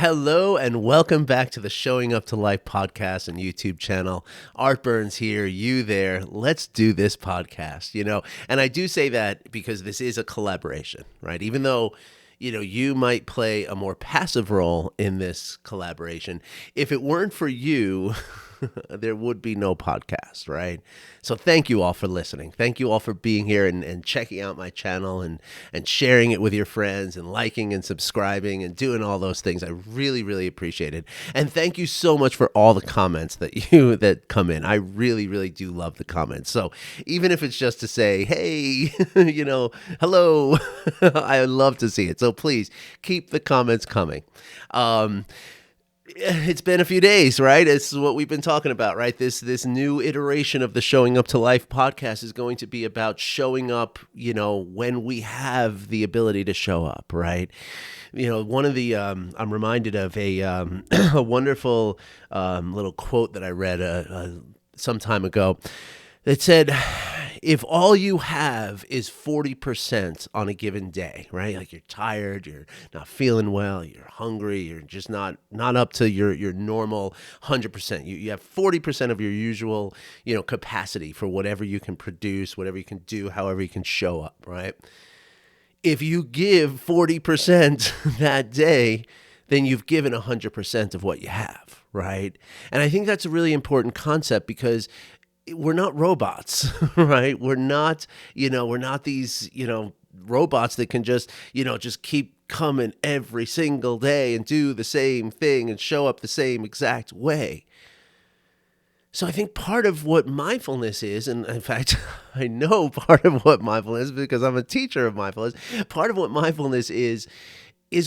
Hello and welcome back to the Showing Up to Life podcast and YouTube channel. Art Burns here, you there. Let's do this podcast, And I do say that because this is a collaboration, right? Even though, you might play a more passive role in this collaboration, if it weren't for you, there would be no podcast, right? So thank you all for listening. Thank you all for being here and checking out my channel and sharing it with your friends and liking and subscribing and doing all those things. I really, really appreciate it. And thank you so much for all the comments that come in. I really, really do love the comments. So even if it's just to say, hey, hello, I love to see it. So please keep the comments coming. It's been a few days, right? It's what we've been talking about, right? This new iteration of the Showing Up to Life podcast is going to be about showing up, when we have the ability to show up, right? One of the I'm reminded of a a wonderful little quote that I read some time ago that said, if all you have is 40% on a given day, right? Like you're tired, you're not feeling well, you're hungry, you're just not up to your normal 100%. You have 40% of your usual, capacity for whatever you can produce, whatever you can do, however you can show up, right? If you give 40% that day, then you've given 100% of what you have, right? And I think that's a really important concept because we're not robots, right? We're not these, robots that can just keep coming every single day and do the same thing and show up the same exact way. So I think part of what mindfulness is, and in fact, I know part of what mindfulness is because I'm a teacher of mindfulness, part of what mindfulness is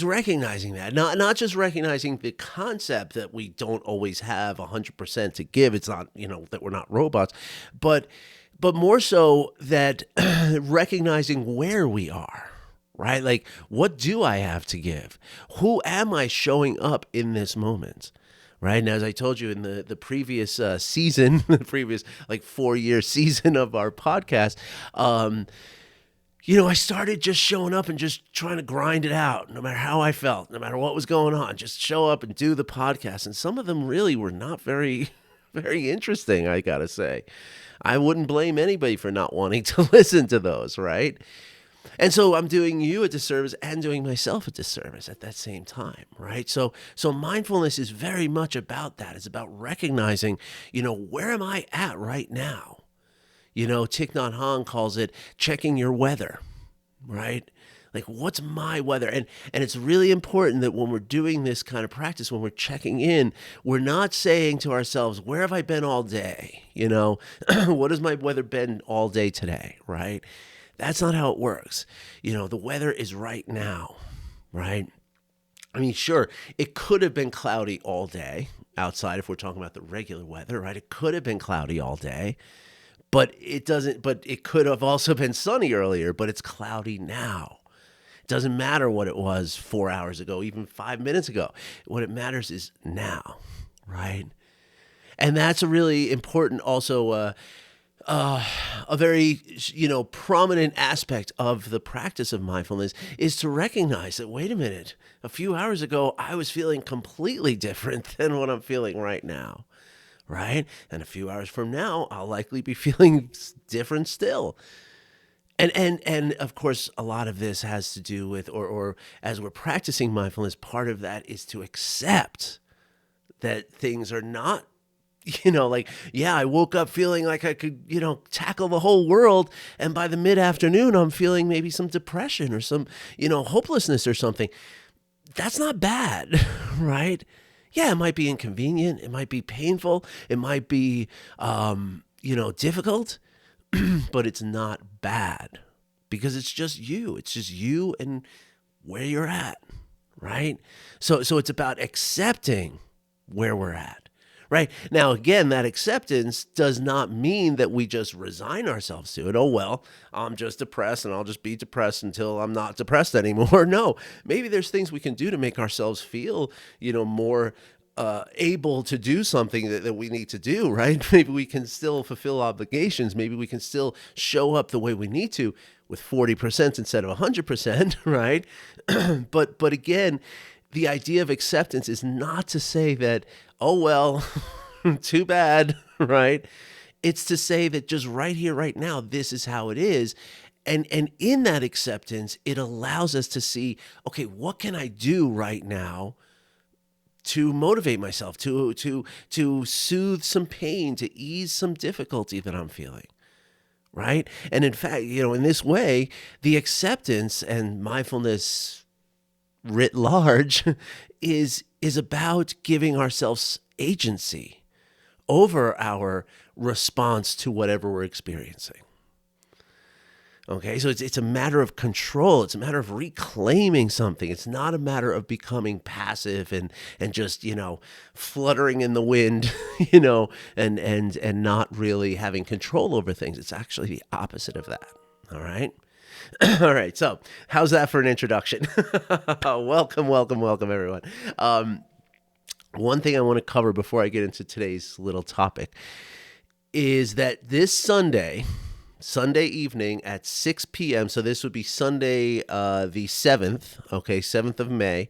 recognizing that, not just recognizing the concept that we don't always have 100% to give. It's not, that we're not robots, but more so that recognizing where we are, right? Like, what do I have to give? Who am I showing up in this moment? Right. And as I told you in the previous season, the previous 4-year season of our podcast, I started just showing up and just trying to grind it out, no matter how I felt, no matter what was going on, just show up and do the podcast. And some of them really were not very, very interesting, I got to say. I wouldn't blame anybody for not wanting to listen to those, right? And so I'm doing you a disservice and doing myself a disservice at that same time, right? So mindfulness is very much about that. It's about recognizing, where am I at right now? Thich Nhat Hanh calls it checking your weather, right? Like, what's my weather? And it's really important that when we're doing this kind of practice, when we're checking in, we're not saying to ourselves, where have I been all day? What has my weather been all day today, right? That's not how it works. The weather is right now, right? I mean, sure, it could have been cloudy all day outside if we're talking about the regular weather, right? It could have been cloudy all day. But it could have also been sunny earlier, but it's cloudy now. It doesn't matter what it was 4 hours ago, even 5 minutes ago. What it matters is now, right? And that's a really important also a very, prominent aspect of the practice of mindfulness is to recognize that, wait a minute, a few hours ago, I was feeling completely different than what I'm feeling right now. Right? And a few hours from now, I'll likely be feeling different still. And of course, a lot of this has to do with, or as we're practicing mindfulness, part of that is to accept that things are not, I woke up feeling like I could, tackle the whole world. And by the mid-afternoon, I'm feeling maybe some depression or some, hopelessness or something. That's not bad, right? Yeah, it might be inconvenient. It might be painful. It might be, difficult, but it's not bad because it's just you. It's just you and where you're at, right? So it's about accepting where we're at, right? Now, again, that acceptance does not mean that we just resign ourselves to it. Oh, well, I'm just depressed and I'll just be depressed until I'm not depressed anymore. No, maybe there's things we can do to make ourselves feel, more able to do something that we need to do, right? Maybe we can still fulfill obligations. Maybe we can still show up the way we need to with 40% instead of 100%, right? But again, the idea of acceptance is not to say that, oh, well, too bad, right? It's to say that just right here, right now, this is how it is. And in that acceptance, it allows us to see, okay, what can I do right now to motivate myself, to soothe some pain, to ease some difficulty that I'm feeling, right? And in fact, in this way, the acceptance and mindfulness writ large is about giving ourselves agency over our response to whatever we're experiencing. Okay, so it's a matter of control. It's a matter of reclaiming something. It's not a matter of becoming passive and just, fluttering in the wind, and not really having control over things. It's actually the opposite of that. All right. All right. So how's that for an introduction? Welcome, everyone. One thing I want to cover before I get into today's little topic is that this Sunday evening at 6 p.m., so this would be Sunday the 7th, 7th of May,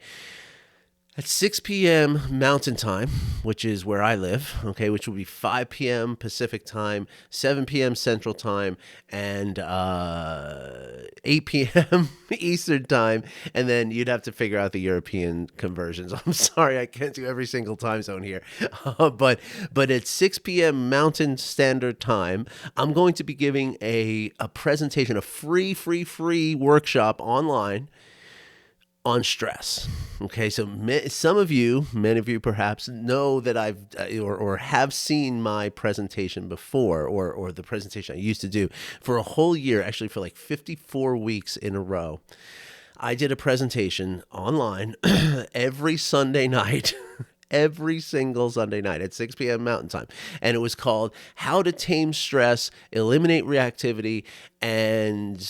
at 6 p.m. Mountain Time, which is where I live, which will be 5 p.m. Pacific Time, 7 p.m. Central Time, and 8 p.m. Eastern Time, and then you'd have to figure out the European conversions. I'm sorry, I can't do every single time zone here. But at 6 p.m. Mountain Standard Time, I'm going to be giving a presentation, a free workshop online on stress. Okay, so some of you, many of you perhaps, know that I've or have seen my presentation before, or the presentation I used to do for a whole year, actually for like 54 weeks in a row. I did a presentation online every Sunday night, every single Sunday night at 6 p.m. Mountain Time. And it was called How to Tame Stress, Eliminate Reactivity, and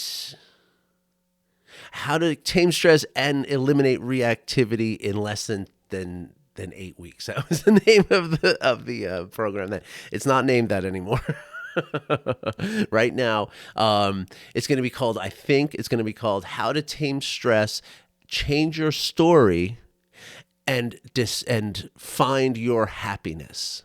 How to Tame Stress and Eliminate Reactivity in Less than 8 weeks. That was the name of the program. That it's not named that anymore. Right now, it's going to be called, I think it's going to be called How to Tame Stress, Change Your Story, and Find Your Happiness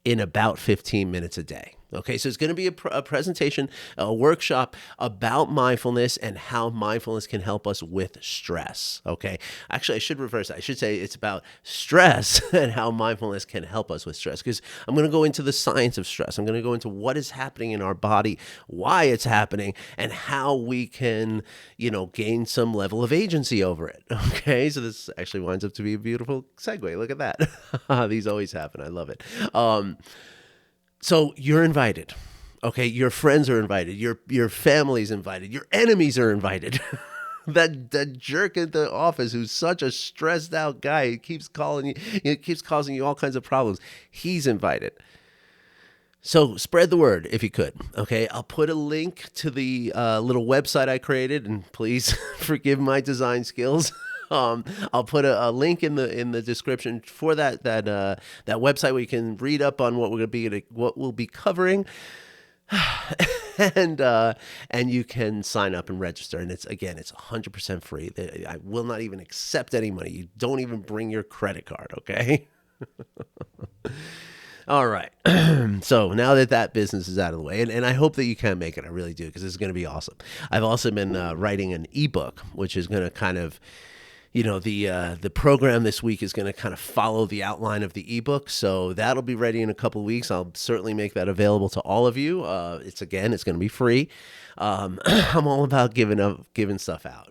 in about 15 minutes a day. Okay, so it's going to be a presentation, a workshop about mindfulness and how mindfulness can help us with stress. Okay, actually, I should reverse that. I should say it's about stress and how mindfulness can help us with stress, because I'm going to go into the science of stress. I'm going to go into what is happening in our body, why it's happening, and how we can, gain some level of agency over it. Okay, so this actually winds up to be a beautiful segue. Look at that. These always happen. I love it. So you're invited, okay? Your friends are invited. Your family's invited. Your enemies are invited. That jerk at the office who's such a stressed out guy, he keeps calling you, he keeps causing you all kinds of problems. He's invited. So spread the word if you could, okay? I'll put a link to the little website I created, and please forgive my design skills. I'll put a link in the description for that website where you can read up on what we'll be covering, and you can sign up and register. And it's 100% free. I will not even accept any money. You don't even bring your credit card, okay? All right. So now that business is out of the way, and I hope that you can make it. I really do, because this is going to be awesome. I've also been writing an ebook, which is going to kind of, the program this week is going to kind of follow the outline of the ebook. So that'll be ready in a couple of weeks. I'll certainly make that available to all of you. It's going to be free. I'm all about giving stuff out,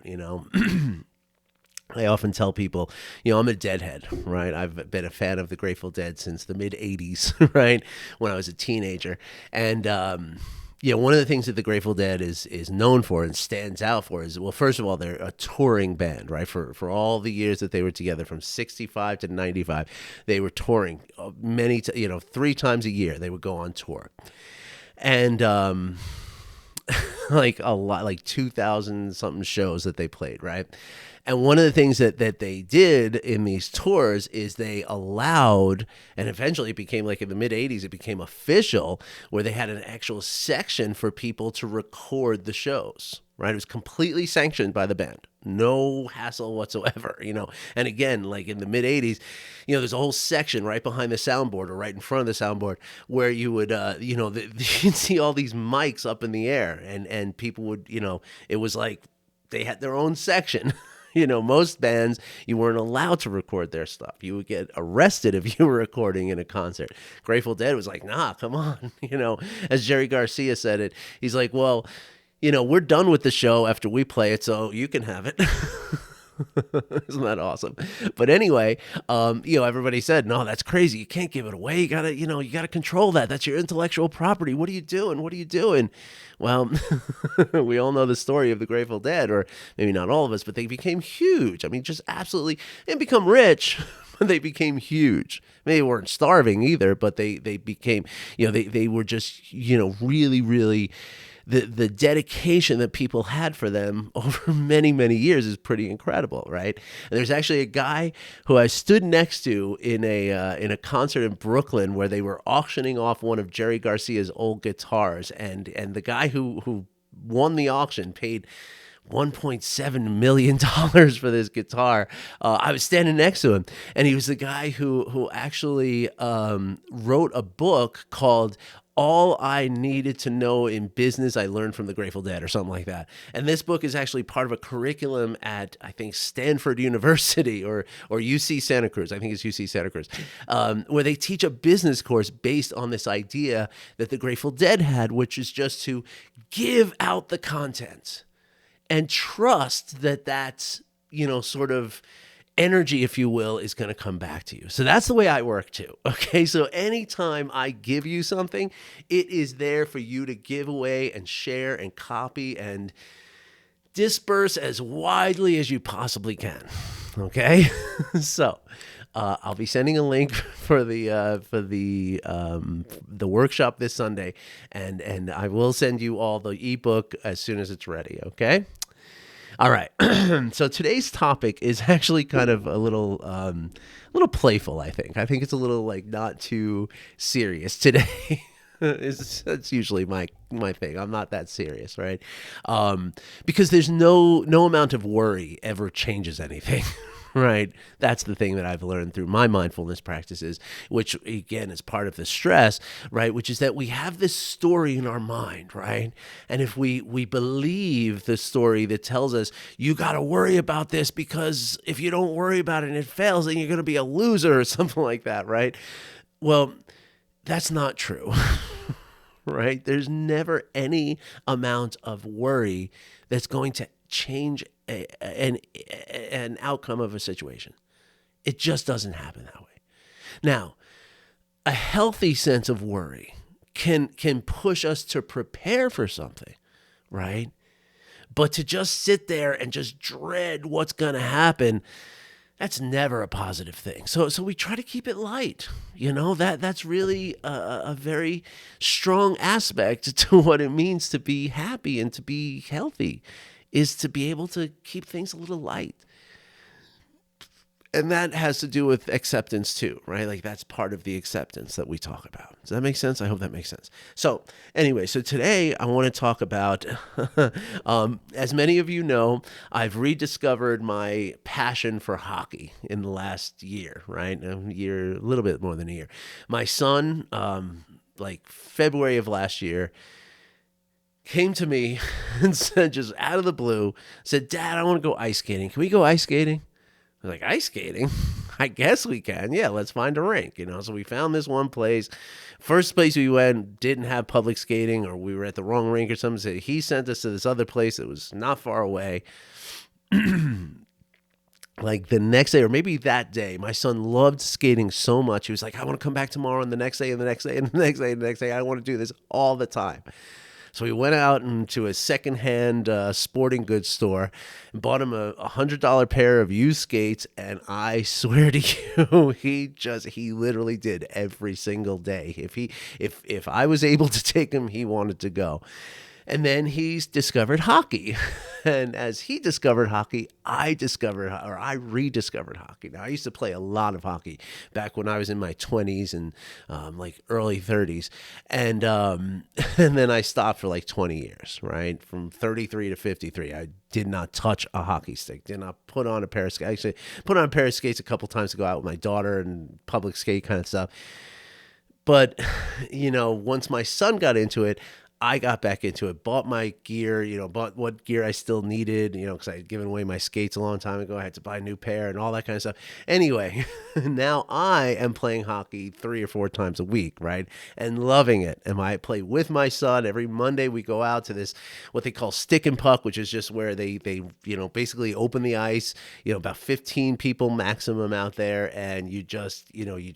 I often tell people, I'm a Deadhead, right? I've been a fan of the Grateful Dead since the mid 80s, right? When I was a teenager. And, one of the things that the Grateful Dead is known for and stands out for is, well, first of all, they're a touring band, right? For all the years that they were together, from 65 to 95, they were touring 3 times a year. They would go on tour. And, like a lot, like 2,000 something shows that they played, right? And one of the things that they did in these tours is they allowed, and eventually it became, like in the mid 80s, it became official, where they had an actual section for people to record the shows. right? It was completely sanctioned by the band. No hassle whatsoever, And again, like in the mid 80s, there's a whole section right behind the soundboard or right in front of the soundboard where you would, you'd see all these mics up in the air and people would, it was like they had their own section. Most bands, you weren't allowed to record their stuff. You would get arrested if you were recording in a concert. Grateful Dead was like, nah, come on. As Jerry Garcia said it, he's like, well, we're done with the show after we play it, so you can have it. Isn't that awesome? But anyway, everybody said, no, that's crazy. You can't give it away. You gotta control that. That's your intellectual property. What are you doing? What are you doing? Well, we all know the story of the Grateful Dead, or maybe not all of us, but they became huge. I mean, just absolutely, and become rich, but they became huge. They weren't starving either, but they became, they were just, really, really, the dedication that people had for them over many, many years is pretty incredible, right? And there's actually a guy who I stood next to in a concert in Brooklyn where they were auctioning off one of Jerry Garcia's old guitars, and the guy who won the auction paid $1.7 million for this guitar. I was standing next to him, and he was the guy who actually wrote a book called All I Needed to Know in Business I Learned from the Grateful Dead, or something like that. And this book is actually part of a curriculum at, I think, Stanford University or UC Santa Cruz. I think it's UC Santa Cruz, where they teach a business course based on this idea that the Grateful Dead had, which is just to give out the content and trust that that's, sort of energy, if you will, is going to come back to you. So that's the way I work too. Okay. So anytime I give you something, it is there for you to give away and share and copy and disperse as widely as you possibly can. Okay. So, I'll be sending a link for the workshop this Sunday, and I will send you all the ebook as soon as it's ready. Okay. All right. So today's topic is actually kind of a little playful. I think it's a little like not too serious today. That's usually my thing. I'm not that serious, right? Because there's no amount of worry ever changes anything. Right. That's the thing that I've learned through my mindfulness practices, which again is part of the stress, right? Which is that we have this story in our mind, right? And if we believe the story that tells us you got to worry about this because if you don't worry about it and it fails, then you're going to be a loser or something like that, right? Well, that's not true. Right? There's never any amount of worry that's going to change an outcome of a situation. It just doesn't happen that way. Now, a healthy sense of worry can push us to prepare for something, right? But to just sit there and just dread what's going to happen, that's never a positive thing. So we try to keep it light. That's really a very strong aspect to what it means to be happy and to be healthy, is to be able to keep things a little light. And that has to do with acceptance too, right? Like that's part of the acceptance that we talk about. Does that make sense? I hope that makes sense. So anyway, so today I want to talk about, as many of you know, I've rediscovered my passion for hockey in the last year, right? A little bit more than a year. My son, like February of last year, came to me and said, just out of the blue, said, "Dad, I want to go ice skating. Can we go ice skating?" I was like, "Ice skating? I guess we can. Yeah, let's find a rink." So we found this one place. First place we went didn't have public skating, or we were at the wrong rink or something. So he sent us to this other place that was not far away. Like the next day, or maybe that day, my son loved skating so much. He was like, "I want to come back tomorrow, and the next day, and the next day, and the next day, and the next day. I want to do this all the time." So we went out into a secondhand sporting goods store and bought him a $100 pair of used skates. And I swear to you, he literally did every single day. If I was able to take him, he wanted to go. And then he's discovered hockey. And as he discovered hockey, I rediscovered hockey. Now, I used to play a lot of hockey back when I was in my 20s and like early 30s. And, and then I stopped for like 20 years, right? From 33 to 53. I did not touch a hockey stick, did not put on a pair of skates. Actually, put on a pair of skates a couple times to go out with my daughter and public skate kind of stuff. But, once my son got into it, I got back into it, bought my gear, bought what gear I still needed, because I had given away my skates a long time ago. I had to buy a new pair and all that kind of stuff. Anyway, now I am playing hockey 3 or 4 times a week, right? And loving it. And I play with my son. Every Monday we go out to this, what they call stick and puck, which is just where they basically open the ice, about 15 people maximum out there. And you just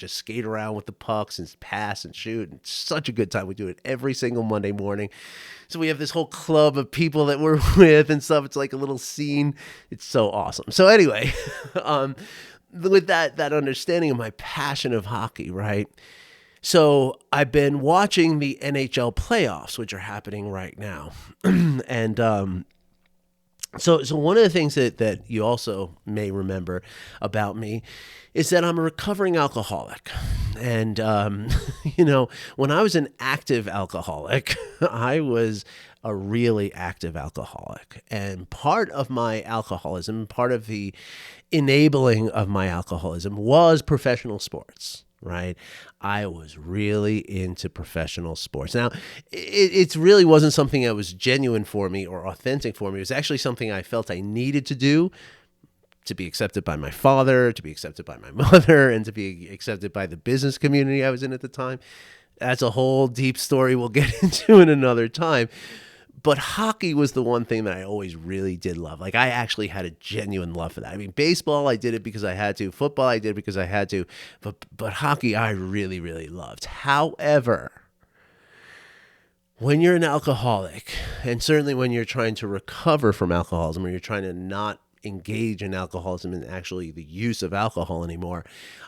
skate around with the pucks and pass and shoot. And it's such a good time. We do it every single Monday morning. So we have this whole club of people that we're with and stuff. It's like a little scene. It's so awesome. So anyway, with that understanding of my passion of hockey, right? So I've been watching the NHL playoffs, which are happening right now. And so one of the things that you also may remember about me is that I'm a recovering alcoholic. And, when I was an active alcoholic, I was a really active alcoholic. And part of my alcoholism, part of the enabling of my alcoholism was professional sports. Right. I was really into professional sports. Now, it really wasn't something that was genuine for me or authentic for me. It was actually something I felt I needed to do to be accepted by my father, to be accepted by my mother, and to be accepted by the business community I was in at the time. That's a whole deep story we'll get into in another time. But hockey was the one thing that I always really did love. Like, I actually had a genuine love for that. I mean, baseball, I did it because I had to. Football, I did it because I had to. But hockey, I really, really loved. However, when you're an alcoholic, and certainly when you're trying to recover from alcoholism, or you're trying to not engage in alcoholism and actually the use of alcohol anymore,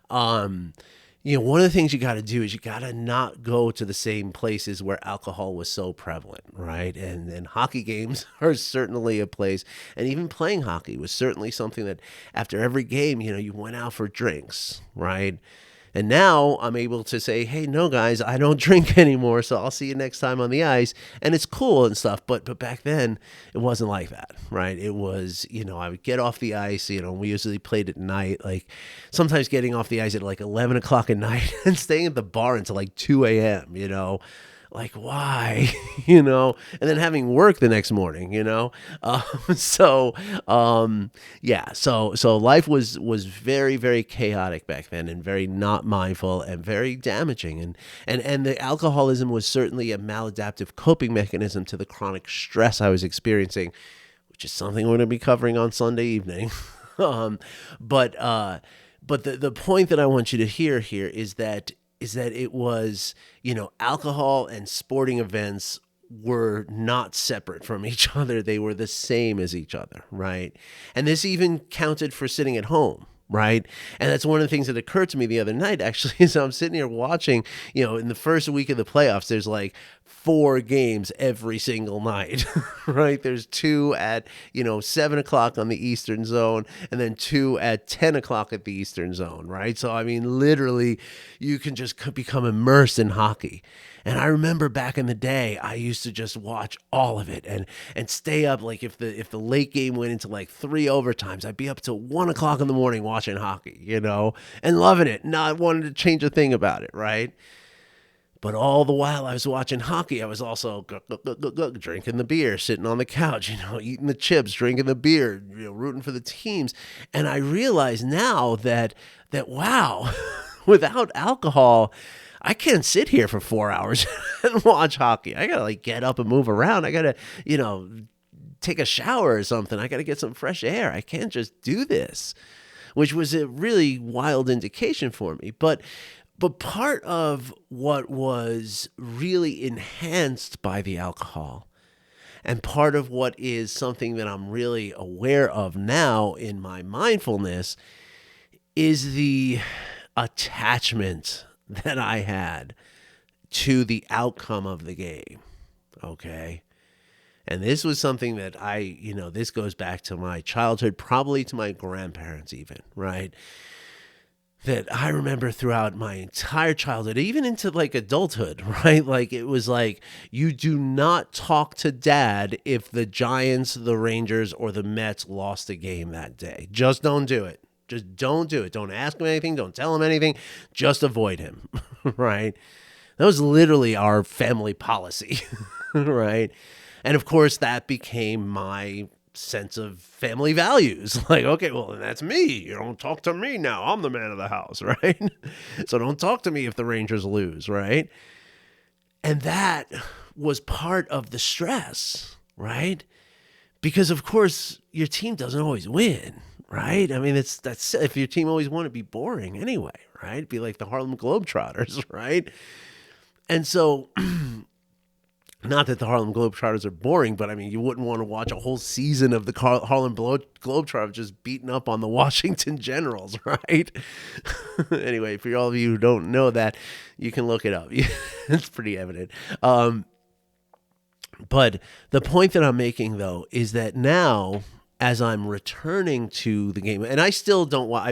one of the things you got to do is you got to not go to the same places where alcohol was so prevalent, right? And hockey games are certainly a place, and even playing hockey was certainly something that after every game, you went out for drinks, right? And now I'm able to say, hey, no, guys, I don't drink anymore, so I'll see you next time on the ice. And it's cool and stuff. But back then, it wasn't like that, right? It was, I would get off the ice, we usually played at night, like sometimes getting off the ice at like 11 o'clock at night and staying at the bar until like 2 a.m., like, why, and then having work the next morning, so life was very, very chaotic back then, and very not mindful, and very damaging. And the alcoholism was certainly a maladaptive coping mechanism to the chronic stress I was experiencing, which is something we're going to be covering on Sunday evening. But the point that I want you to hear here is that it was, alcohol and sporting events were not separate from each other. They were the same as each other, right? And this even counted for sitting at home, right? And that's one of the things that occurred to me the other night, actually, is I'm sitting here watching, in the first week of the playoffs, there's like 4 games every single night, right? There's 2 at, 7 o'clock on the Eastern Zone, and then 2 at 10 o'clock at the Eastern Zone, right? So, I mean, literally, you can just become immersed in hockey. And I remember back in the day, I used to just watch all of it and stay up. Like if the late game went into like 3 overtimes, I'd be up till 1 o'clock in the morning watching hockey, and loving it, not wanting to change a thing about it, right? But all the while I was watching hockey, I was also drinking the beer, sitting on the couch, eating the chips, drinking the beer, rooting for the teams. And I realize now that wow, without alcohol, I can't sit here for 4 hours and watch hockey. I gotta get up and move around. I gotta, take a shower or something. I gotta get some fresh air. I can't just do this, which was a really wild indication for me. But part of what was really enhanced by the alcohol, and part of what is something that I'm really aware of now in my mindfulness, is the attachment that I had to the outcome of the game, okay? And this was something that this goes back to my childhood, probably to my grandparents even, right? That I remember throughout my entire childhood, even into like adulthood, right? Like it was like, you do not talk to dad if the Giants, the Rangers, or the Mets lost a game that day. Just don't do it. Just don't do it. Don't ask him anything. Don't tell him anything. Just avoid him, right? That was literally our family policy, right? And of course, that became my sense of family values. Like, okay, well, then that's me. You don't talk to me now. I'm the man of the house, right? So don't talk to me if the Rangers lose, right? And that was part of the stress, right? Because of course your team doesn't always win, right? I mean, that's if your team always won, it'd be boring anyway, right? It'd be like the Harlem Globetrotters, right? And so not that the Harlem Globetrotters are boring, but I mean, you wouldn't want to watch a whole season of the Harlem Globetrotters just beating up on the Washington Generals, right? Anyway, for all of you who don't know that, you can look it up. It's pretty evident. But the point that I'm making, though, is that now, as I'm returning to the game, and I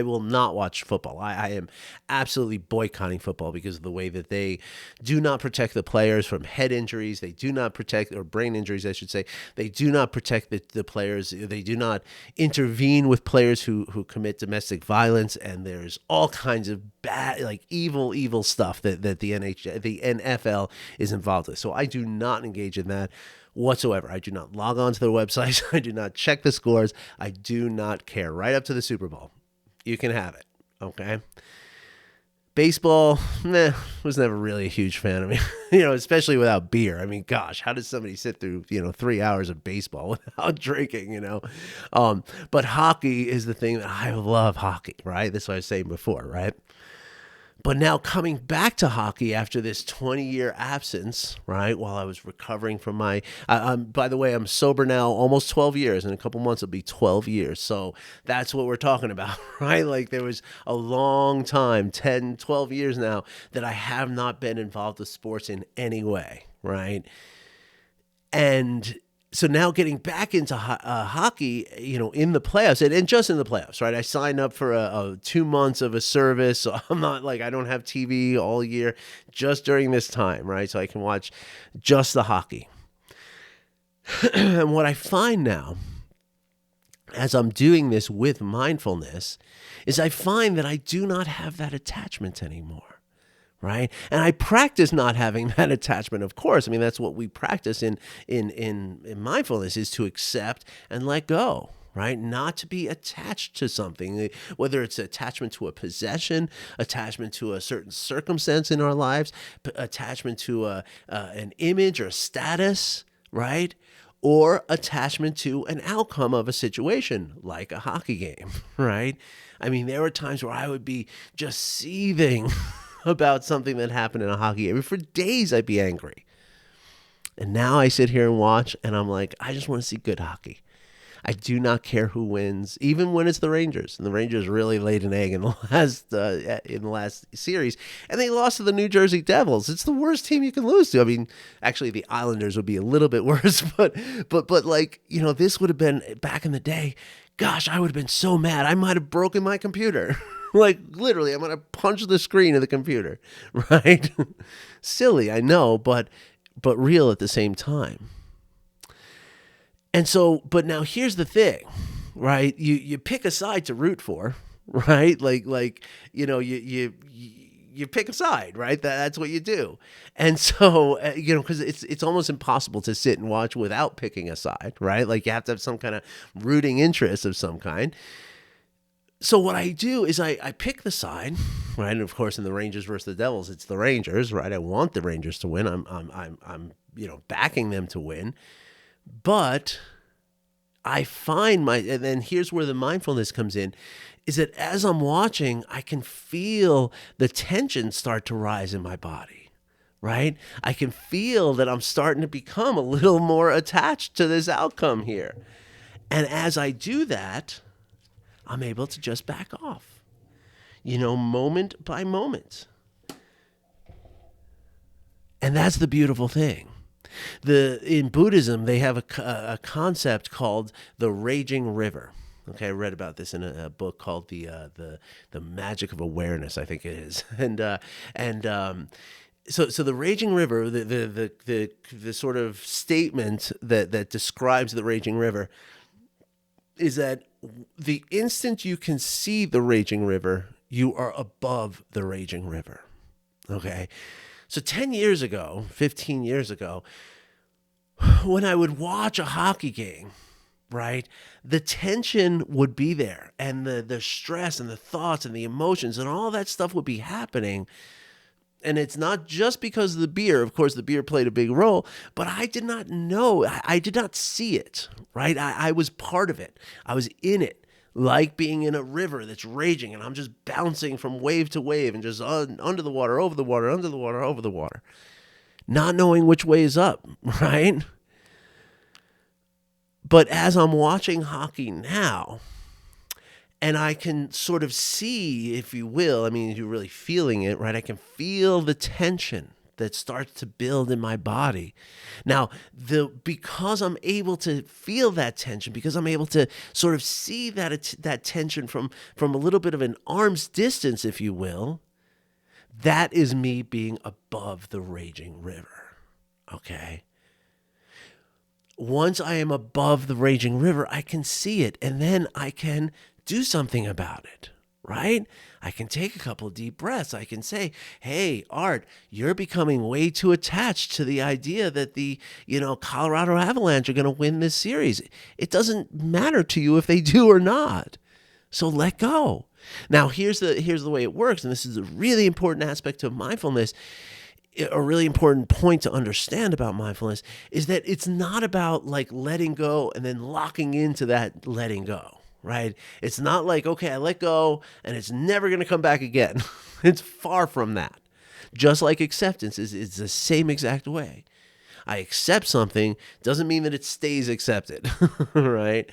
will not watch football. I am absolutely boycotting football because of the way that they do not protect the players from head injuries. They do not protect, or brain injuries, I should say. They do not protect the players. They do not intervene with players who commit domestic violence. And there's all kinds of bad, like evil stuff that the NFL is involved with. So I do not engage in that whatsoever. I do not log on to their websites. I do not check the scores. I do not care. Right up to the Super Bowl. You can have it. Okay. Baseball, was never really a huge fan. I mean, especially without beer. I mean, gosh, how does somebody sit through, 3 hours of baseball without drinking, But hockey is the thing that I love hockey, right? That's what I was saying before, right? But now coming back to hockey after this 20-year absence, right, while I was recovering from by the way, I'm sober now almost 12 years. In a couple months, it'll be 12 years. So that's what we're talking about, right? Like there was a long time, 10, 12 years now, that I have not been involved with sports in any way, right? And so now getting back into hockey, in the playoffs and just in the playoffs, right? I signed up for a 2 months of a service. So I'm not like, I don't have TV all year, just during this time, right? So I can watch just the hockey. And what I find now, as I'm doing this with mindfulness, is I find that I do not have that attachment anymore. Right. And I practice not having that attachment, of course. I mean, that's what we practice in mindfulness, is to accept and let go. Right. Not to be attached to something, whether it's attachment to a possession, attachment to a certain circumstance in our lives, attachment to an image or a status. Right. Or attachment to an outcome of a situation, like a hockey game. Right. I mean, there were times where I would be just seething about something that happened in a hockey game. For days, I'd be angry. And now I sit here and watch, and I'm like, I just want to see good hockey. I do not care who wins, even when it's the Rangers. And the Rangers really laid an egg in the last series, and they lost to the New Jersey Devils. It's the worst team you can lose to. I mean, actually, the Islanders would be a little bit worse, but like, this would have been back in the day. Gosh, I would have been so mad. I might have broken my computer. Like, literally, I'm going to punch the screen of the computer, right? Silly, I know, but real at the same time. And so, but now here's the thing, right? You pick a side to root for, right? Like you pick a side, right? That's what you do. And so, because it's almost impossible to sit and watch without picking a side, right? Like you have to have some kind of rooting interest of some kind. So what I do is I pick the side, right? And of course, in the Rangers versus the Devils, it's the Rangers, right? I want the Rangers to win. I'm backing them to win. But I find and then here's where the mindfulness comes in, is that as I'm watching, I can feel the tension start to rise in my body, right? I can feel that I'm starting to become a little more attached to this outcome here. And as I do that, I'm able to just back off, moment by moment. And that's the beautiful thing, In Buddhism, they have a concept called the raging river. Okay, I read about this in a book called the Magic of Awareness, I think it is, so the raging river, the sort of statement that describes the raging river is that the instant you can see the raging river, you are above the raging river. Okay, so 10 years ago, 15 years ago, when I would watch a hockey game, right, the tension would be there, and the stress and the thoughts and the emotions and all that stuff would be happening. And it's not just because of the beer. Of course, the beer played a big role, but I did not know. I did not see it, right? I was part of it. I was in it, like being in a river that's raging, and I'm just bouncing from wave to wave and just under the water, over the water, under the water, over the water, not knowing which way is up, right? But as I'm watching hockey now, and I can sort of see, if you will, I mean, you're really feeling it, right? I can feel the tension that starts to build in my body. Now, because I'm able to feel that tension, because I'm able to sort of see that tension from a little bit of an arm's distance, if you will, that is me being above the raging river, okay? Once I am above the raging river, I can see it, and then I can do something about it, right? I can take a couple of deep breaths. I can say, hey, Art, you're becoming way too attached to the idea that the, Colorado Avalanche are going to win this series. It doesn't matter to you if they do or not. So let go. Now, here's the way it works, and this is a really important aspect of mindfulness. A really important point to understand about mindfulness is that it's not about like letting go and then locking into that letting go, right? It's not like, okay, I let go and it's never going to come back again. It's far from that. Just like acceptance is the same exact way. I accept something doesn't mean that it stays accepted, right?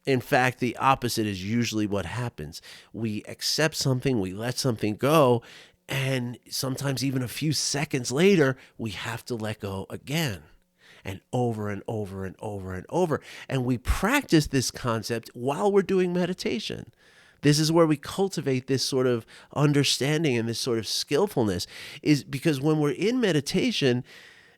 In fact, the opposite is usually what happens. We accept something, we let something go, and sometimes even a few seconds later, we have to let go again, and over and over and over and over. And we practice this concept while we're doing meditation. This is where we cultivate this sort of understanding and this sort of skillfulness, is because when we're in meditation,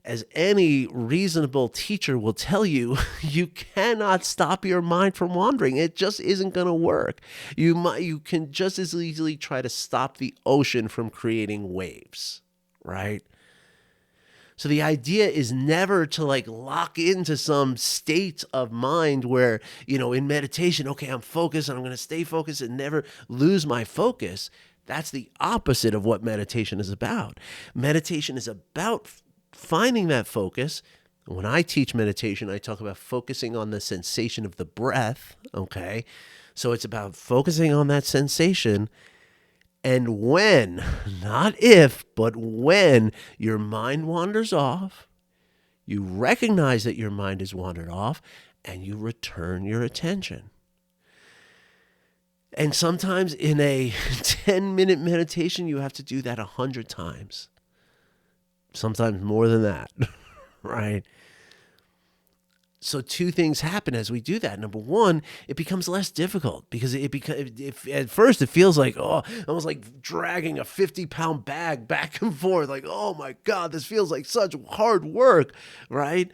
as any reasonable teacher will tell you, you cannot stop your mind from wandering. It just isn't going to work. You can just as easily try to stop the ocean from creating waves, right? So the idea is never to like lock into some state of mind where, in meditation, okay, I'm focused and I'm going to stay focused and never lose my focus. That's the opposite of what meditation is about. Meditation is about finding that focus. When I teach meditation, I talk about focusing on the sensation of the breath, okay? So it's about focusing on that sensation, and when, not if, but when your mind wanders off, you recognize that your mind has wandered off, and you return your attention. And sometimes in a 10-minute meditation, you have to do that 100 times. Sometimes more than that, right? So two things happen as we do that. Number one, it becomes less difficult because at first it feels like, almost like dragging a 50-pound bag back and forth. Like, oh my God, this feels like such hard work, right?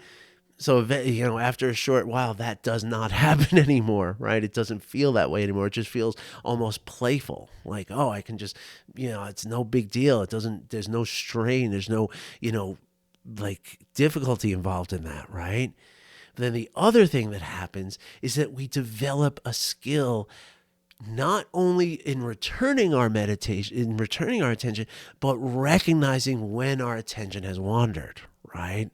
So, after a short while, that does not happen anymore, right? It doesn't feel that way anymore. It just feels almost playful. Like, I can just, it's no big deal. There's no strain. There's no, like difficulty involved in that, right? But then the other thing that happens is that we develop a skill not only in returning our meditation, in returning our attention, but recognizing when our attention has wandered, right?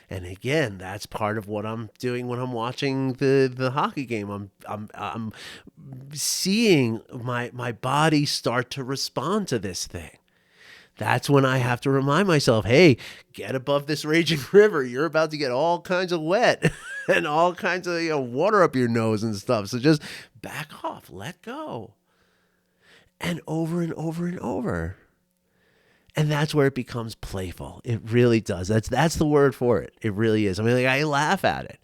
And again, that's part of what I'm doing when I'm watching the hockey game. I'm seeing my body start to respond to this thing. That's when I have to remind myself, hey, get above this raging river. You're about to get all kinds of wet and all kinds of water up your nose and stuff. So just back off, let go. And over and over and over. And that's where it becomes playful. It really does. That's the word for it. It really is. I mean, like, I laugh at it.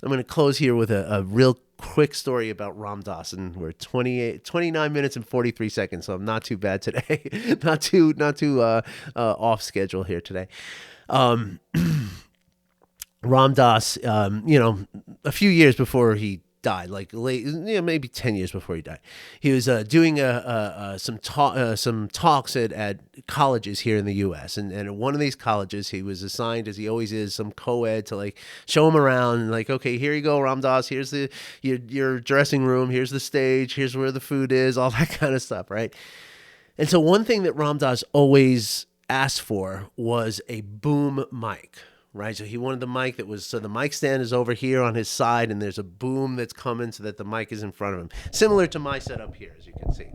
I'm going to close here with a real quick story about Ram Dass, and we're 29 minutes and 43 seconds, so I'm not too bad today. not too off schedule here today. Ram Dass, a few years before he died, like late, maybe 10 years before he died, he was doing some talks at colleges here in the U.S. And at one of these colleges, he was assigned, as he always is, some co-ed to like show him around. And like, okay, here you go, Ram Dass. Here's your dressing room. Here's the stage. Here's where the food is. All that kind of stuff, right? And so one thing that Ram Dass always asked for was a boom mic. Right, so he wanted the mic so the mic stand is over here on his side, and there's a boom that's coming so that the mic is in front of him, similar to my setup here, as you can see.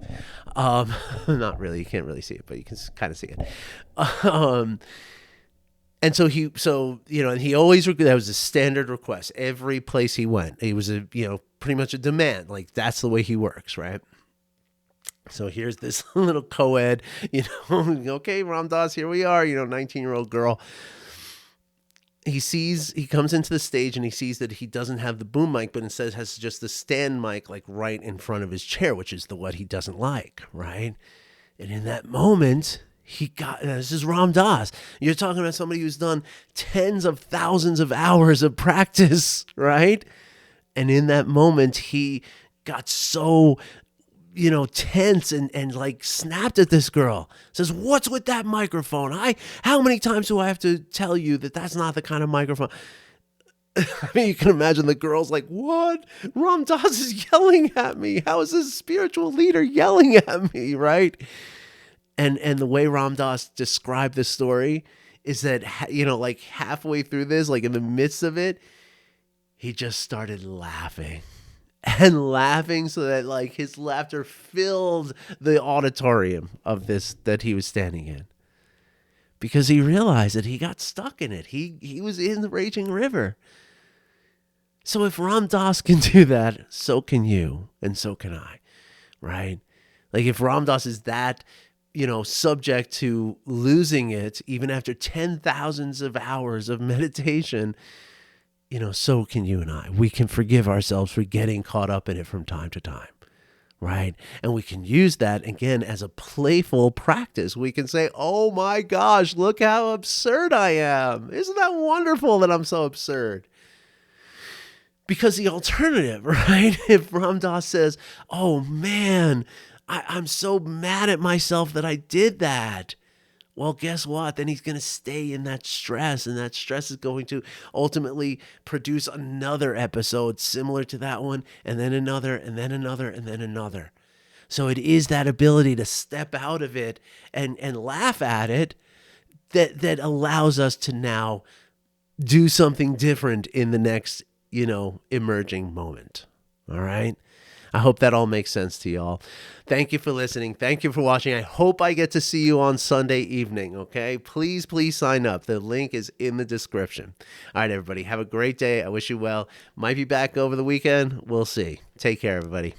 Not really, you can't really see it, but you can kind of see it. And so and he always, that was a standard request. Every place he went, he was pretty much a demand. Like, that's the way he works, right? So here's this little co-ed, okay, Ram Dass, here we are, 19-year-old girl. He comes into the stage and he sees that he doesn't have the boom mic, but instead has just the stand mic like right in front of his chair, which is what he doesn't like, right? And in that moment, this is Ram Dass. You're talking about somebody who's done tens of thousands of hours of practice, right? And in that moment, he got so tense and like snapped at this girl. Says, "What's with that microphone? How many times do I have to tell you that that's not the kind of microphone?" I mean, you can imagine the girl's like, "What? Ram Dass is yelling at me. How is this spiritual leader yelling at me?" Right? And the way Ram Dass described the story is that, like halfway through this, like in the midst of it, he just started laughing. And laughing so that like his laughter filled the auditorium of this that he was standing in, because he realized that he got stuck in it. He was in the raging river. So if Ram Dass can do that, so can you, and so can I, right? Like, if Ram Dass is that subject to losing it even after 10,000s of hours of meditation, so can you and I. We can forgive ourselves for getting caught up in it from time to time, right? And we can use that, again, as a playful practice. We can say, oh my gosh, look how absurd I am. Isn't that wonderful that I'm so absurd? Because the alternative, right? If Ram Dass says, oh man, I'm so mad at myself that I did that. Well, guess what? Then he's going to stay in that stress, and that stress is going to ultimately produce another episode similar to that one, and then another, and then another, and then another. So it is that ability to step out of it and laugh at it that allows us to now do something different in the next, emerging moment. All right? I hope that all makes sense to y'all. Thank you for listening. Thank you for watching. I hope I get to see you on Sunday evening, okay? Please sign up. The link is in the description. All right, everybody. Have a great day. I wish you well. Might be back over the weekend. We'll see. Take care, everybody.